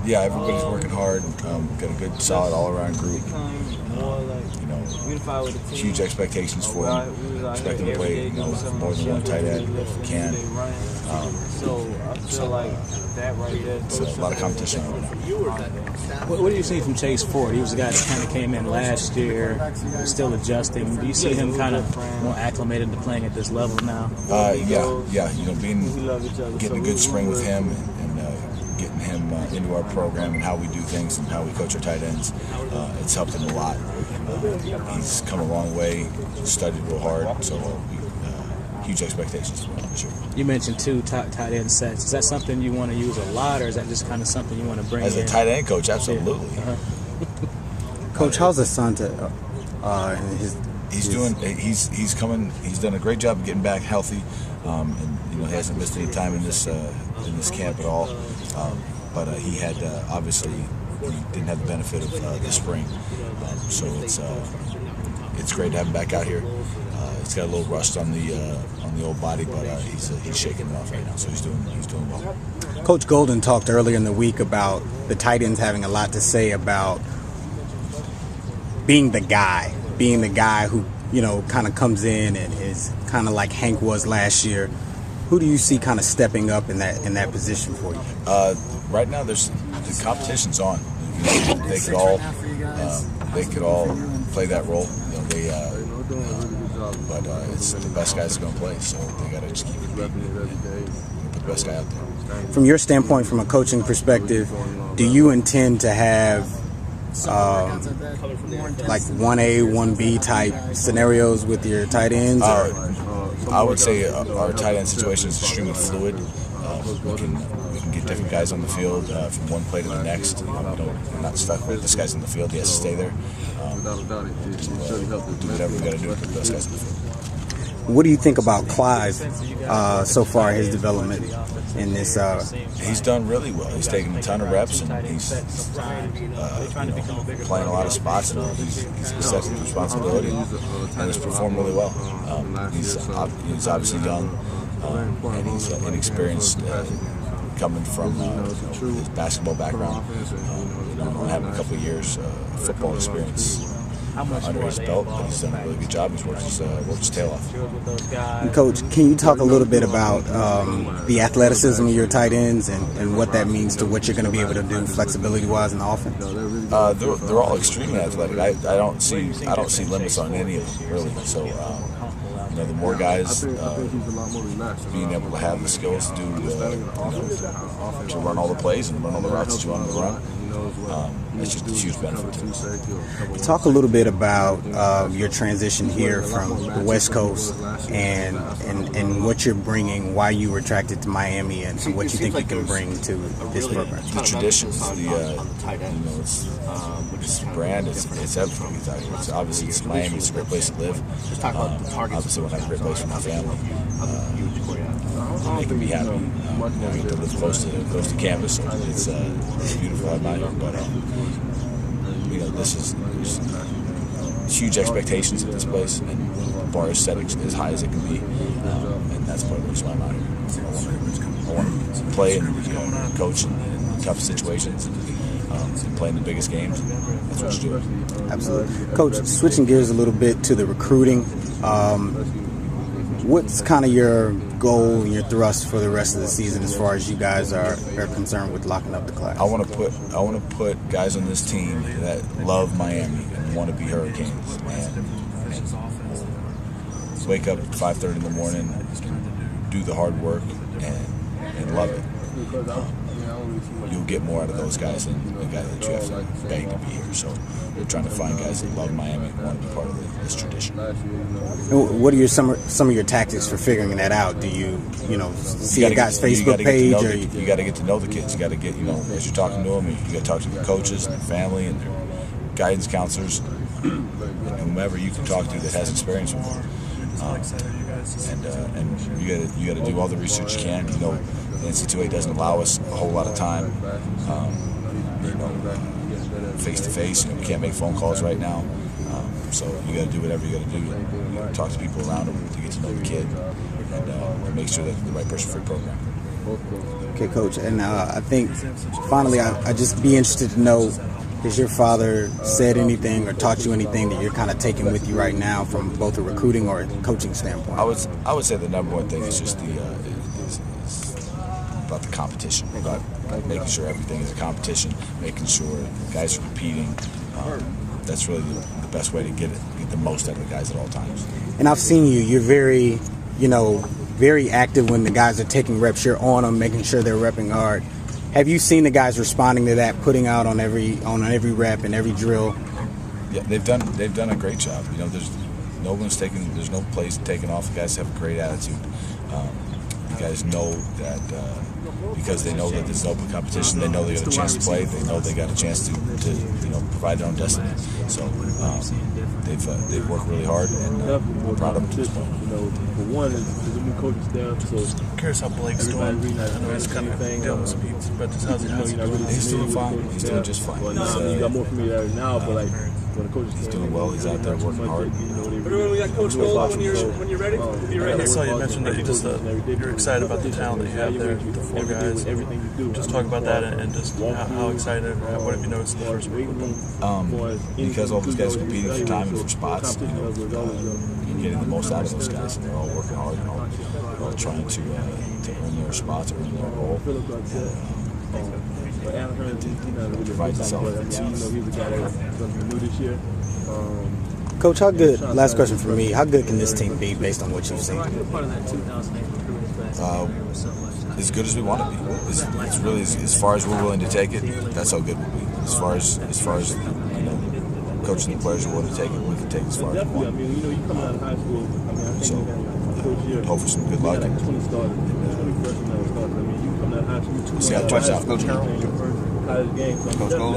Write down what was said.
Yeah, everybody's working hard. Got a good, solid, all-around group. Huge expectations for him. Expect him to play, more than one tight end if we can. It's a lot of competition right now. What do you see from Chase Ford? He was a guy that kind of came in last year, still adjusting. Do you see him kind of more acclimated to playing at this level now? Yeah. Getting a good spring with him and getting him into our program and how we do things and how we coach our tight ends. It's helped him a lot. He's come a long way, studied real hard, so huge expectations for him, sure. You mentioned 2 tight end sets. Is that something you want to use a lot, or is that just kind of something you want to bring in? As a tight end coach, absolutely. Yeah. Coach, how's Assistant? He's done a great job of getting back healthy, and he hasn't missed any time in this camp at all. But he had obviously he didn't have the benefit of this spring, so it's great to have him back out here. He's got a little rust on the old body, but he's shaking it off right now, so he's doing well. Coach Golden talked earlier in the week about the tight ends having a lot to say about being the guy who kind of comes in and is kind of like Hank was last year. Who do you see kind of stepping up in that position for you? Right now, the competition's on. They could all play that role. But it's the best guys going to play, so they got to just keep competing and put the best guy out there. From your standpoint, from a coaching perspective, do you intend to have like 1A, 1B type scenarios with your tight ends? I would say our tight end situation is extremely fluid. We can get different guys on the field from one play to the next. We're not stuck with this guy's in the field. He has to stay there. Do whatever we got to do to put the best guys in the field. What do you think about Clive so far, his development in this? He's done really well. He's taken a ton of reps, and he's playing a lot of spots, and he's accepting responsibility, and he's performed really well. He's obviously young, and he's inexperienced, coming from his basketball background, having a couple of years football experience under his belt, but he's done a really good job. He's worked his tail off. And Coach, can you talk a little bit about the athleticism of your tight ends and what that means to what you're going to be able to do flexibility-wise in the offense? They're all extremely athletic. I don't see limits on any of them really. So the more guys being able to have the skills to run all the plays and run all the routes that you want them to run. It's just a huge benefit to them. Talk a little bit about your transition here from the West Coast and what you're bringing, why you were attracted to Miami, and what you think you can bring to this program. The traditions, it's the brand, it's everything. It's Miami. It's a great place to live. Obviously, when I have a great place for my family, making me happy. I get to live close to campus, so it's beautiful. I admire it, but there's huge expectations at this place, and the bar is set as high as it can be, and that's part of the reason why I'm out here. I want to play and coach in tough situations and play in the biggest games. That's what you do. Absolutely. Coach, switching gears a little bit to the recruiting, what's kind of your goal and your thrust for the rest of the season as far as you guys are concerned with locking up the class? I want to put guys on this team that love Miami and want to be Hurricanes and wake up at 5:30 in the morning, do the hard work, and love it. You'll get more out of those guys than the guy that you have to beg to be here. So we're trying to find guys that love Miami and want to be part of this tradition. What are some of your tactics for figuring that out? Do you see a guy's Facebook page? You got to get to know the kids. You got to get, as you're talking to them, you got to talk to the coaches and their family and their guidance counselors, and whomever you can talk to that has experience with them. And you got to do all the research you can. The NCAA doesn't allow us a whole lot of time, face to face. We can't make phone calls right now, so you got to do whatever you got to do. You got to talk to people around them to get to know the kid and make sure that they're the right person for your program. Okay, Coach. And I think finally, I just be interested to know, has your father said anything or taught you anything that you're kind of taking with you right now from both a recruiting or a coaching standpoint? I would say the number one thing is just is about the competition, about making sure everything is a competition, making sure guys are competing. That's really the best way to get the most out of the guys at all times. And I've seen you're very, very active when the guys are taking reps. You're on them, making sure they're repping hard. Have you seen the guys responding to that, putting out on every rep and every drill? Yeah, they've done a great job. There's no place taken off. The guys have a great attitude. The guys know that because they know that there's an open competition, they know they got a chance to play. They know they got a chance to provide their own destiny. So they've worked really hard, and I'm proud of them to this point. For one, is a new coaching staff. So I'm curious how Blake's doing. I know he's kind of dealing with some heat, but just how's he doing? He's doing fine. He's doing just fine. You got more familiarity now, but like when the coaches he's doing well. He's out there working hard. We got Coach Cole when you're ready. Be right I here. saw you mentioned that you're excited about the talent that you have there, the four guys. Just talk about that and just how excited, what have you noticed in the first week with them? Because all those guys are competing for time and for spots, you're getting the most out of those guys, and they're all working hard and all trying to earn their spots, earn their role. Provides itself. Coach, how good? Last question for me. How good can this team be based on what you've seen? As good as we want to be. It's really as far as we're willing to take it. That's how good we'll be. As far as coaching the players are willing to take it, we can take it as far as we want. So hope for some good luck. And, we'll see how it turns out. Coach Carroll. Coach Cole.